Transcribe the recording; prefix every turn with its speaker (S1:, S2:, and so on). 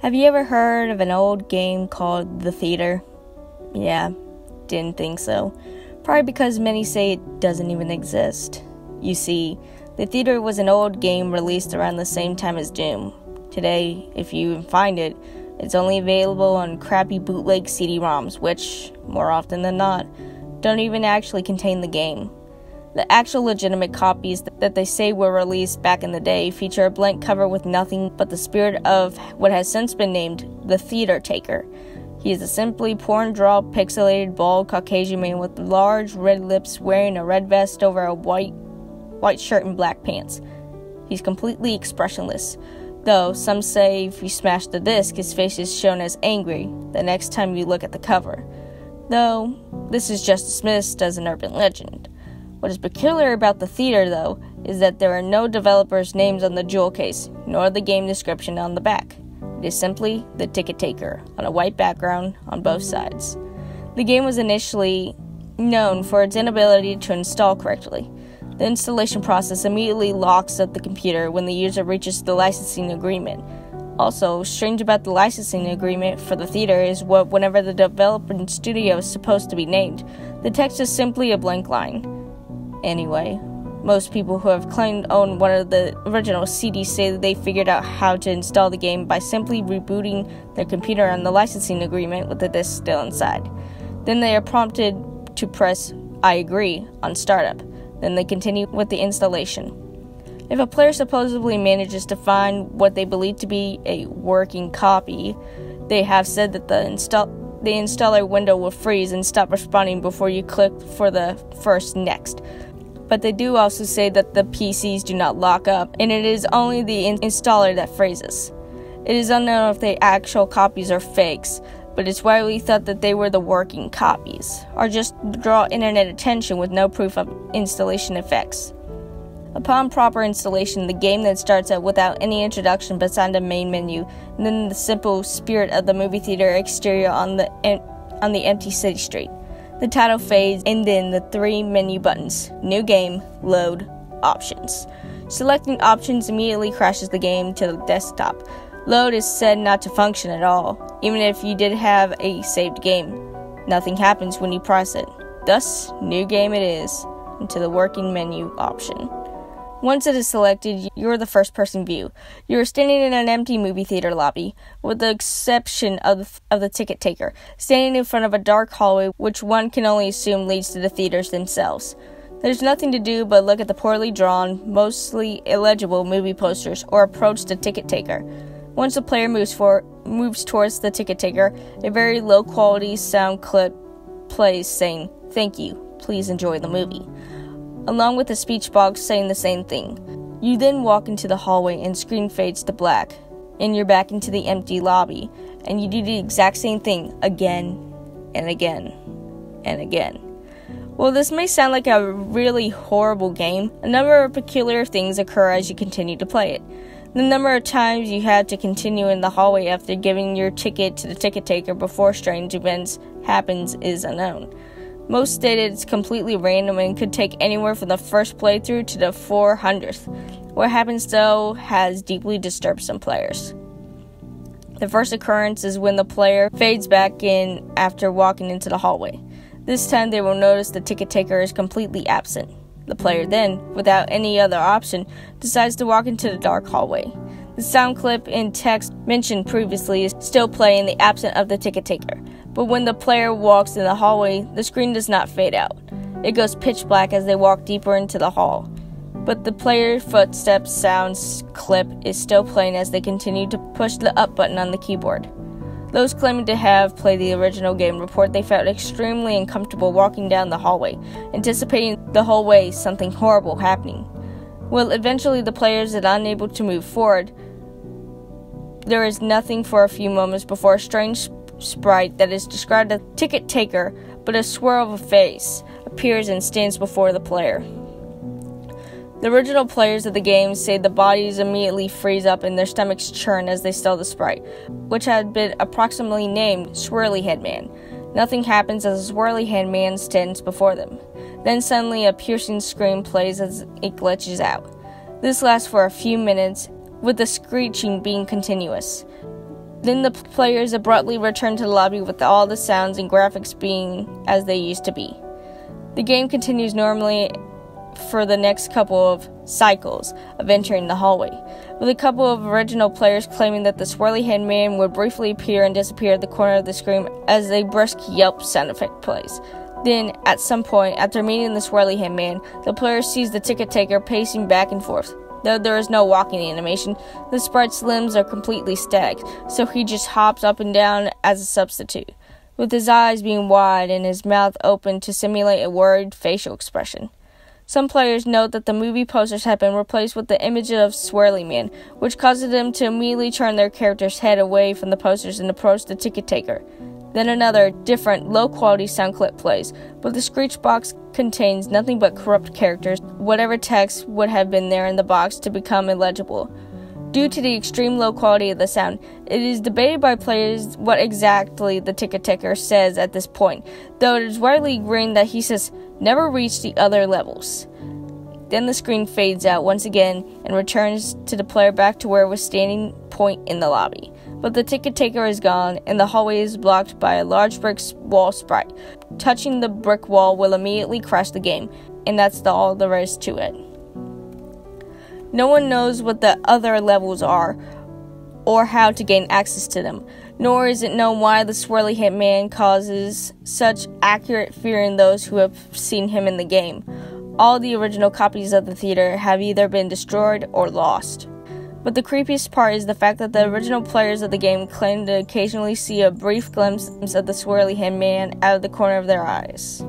S1: Have you ever heard of an old game called The Theater? Yeah, didn't think so. Probably because many say it doesn't even exist. You see, The Theater was an old game released around the same time as Doom. Today, if you even find it, it's only available on crappy bootleg CD-ROMs, which, more often than not, don't even actually contain the game. The actual legitimate copies that they say were released back in the day feature a blank cover with nothing but the spirit of what has since been named the Theater Taker. He is a simply porn-draw, pixelated, bald Caucasian man with large red lips wearing a red vest over a white shirt and black pants. He's completely expressionless, though some say if you smash the disc, his face is shown as angry the next time you look at the cover. Though, this is just dismissed as an urban legend. What is peculiar about The Theater, though, is that there are no developers' names on the jewel case, nor the game description on the back. It is simply the Ticket Taker, on a white background on both sides. The game was initially known for its inability to install correctly. The installation process immediately locks up the computer when the user reaches the licensing agreement. Also, strange about the licensing agreement for The Theater is whenever the developing studio is supposed to be named, the text is simply a blank line. Anyway, most people who have claimed to own one of the original CDs say that they figured out how to install the game by simply rebooting their computer on the licensing agreement with the disc still inside. Then they are prompted to press I agree on startup. Then they continue with the installation. If a player supposedly manages to find what they believe to be a working copy, they have said that the installer window will freeze and stop responding before you click for the first next. But they do also say that the PCs do not lock up, and it is only the installer that freezes. It is unknown if the actual copies are fakes, but it's widely thought that they were the working copies, or just draw internet attention with no proof of installation effects. Upon proper installation, the game then starts out without any introduction beside the main menu, and then the simple spirit of the movie theater exterior on the empty city street. The title fades, and then the 3 menu buttons: New Game, Load, Options. Selecting Options immediately crashes the game to the desktop. Load is said not to function at all, even if you did have a saved game. Nothing happens when you press it. Thus, New Game it is, into the working menu option. Once it is selected, you're the first-person view. You are standing in an empty movie theater lobby, with the exception of the ticket taker, standing in front of a dark hallway which one can only assume leads to the theaters themselves. There's nothing to do but look at the poorly drawn, mostly illegible movie posters or approach the ticket taker. Once the player moves towards the ticket taker, a very low-quality sound clip plays saying, "Thank you, please enjoy the movie," along with a speech box saying the same thing. You then walk into the hallway and screen fades to black, and you're back into the empty lobby, and you do the exact same thing again and again and again. While this may sound like a really horrible game, a number of peculiar things occur as you continue to play it. The number of times you have to continue in the hallway after giving your ticket to the ticket taker before strange events happens is unknown. Most stated it's completely random and could take anywhere from the first playthrough to the 400th. What happens though has deeply disturbed some players. The first occurrence is when the player fades back in after walking into the hallway. This time they will notice the ticket taker is completely absent. The player then, without any other option, decides to walk into the dark hallway. The sound clip and text mentioned previously is still playing in the absence of the ticket taker. But when the player walks in the hallway, the screen does not fade out. It goes pitch black as they walk deeper into the hall. But the player's footsteps sounds clip is still playing as they continue to push the up button on the keyboard. Those claiming to have played the original game report they felt extremely uncomfortable walking down the hallway, anticipating the whole way something horrible happening. Well, eventually the players are unable to move forward. There is nothing for a few moments before a strange sprite that is described as ticket taker, but a swirl of a face, appears and stands before the player. The original players of the game say the bodies immediately freeze up and their stomachs churn as they saw the sprite, which had been approximately named Swirly Head Man. Nothing happens as a Swirly Head Man stands before them. Then suddenly a piercing scream plays as it glitches out. This lasts for a few minutes, with the screeching being continuous. Then the players abruptly return to the lobby with all the sounds and graphics being as they used to be. The game continues normally for the next couple of cycles of entering the hallway, with a couple of original players claiming that the swirly head man would briefly appear and disappear at the corner of the screen as a brisk yelp sound effect plays. Then, at some point, after meeting the swirly head man, the player sees the ticket taker pacing back and forth. Though there is no walking animation, the sprite's limbs are completely static, so he just hops up and down as a substitute, with his eyes being wide and his mouth open to simulate a worried facial expression. Some players note that the movie posters have been replaced with the image of Swirly Man, which causes them to immediately turn their character's head away from the posters and approach the ticket taker. Then another, different, low-quality sound clip plays, but the screech box contains nothing but corrupt characters, whatever text would have been there in the box to become illegible. Due to the extreme low quality of the sound, it is debated by players what exactly the ticket taker says at this point, though it is widely agreed that he says, "Never reach the other levels." Then the screen fades out once again and returns to the player back to where it was standing point in the lobby. But the ticket taker is gone, and the hallway is blocked by a large brick wall sprite. Touching the brick wall will immediately crash the game, and that's all there is to it. No one knows what the other levels are, or how to gain access to them, nor is it known why the swirly hitman causes such accurate fear in those who have seen him in the game. All the original copies of the theater have either been destroyed or lost. But the creepiest part is the fact that the original players of the game claim to occasionally see a brief glimpse of the swirly head man out of the corner of their eyes.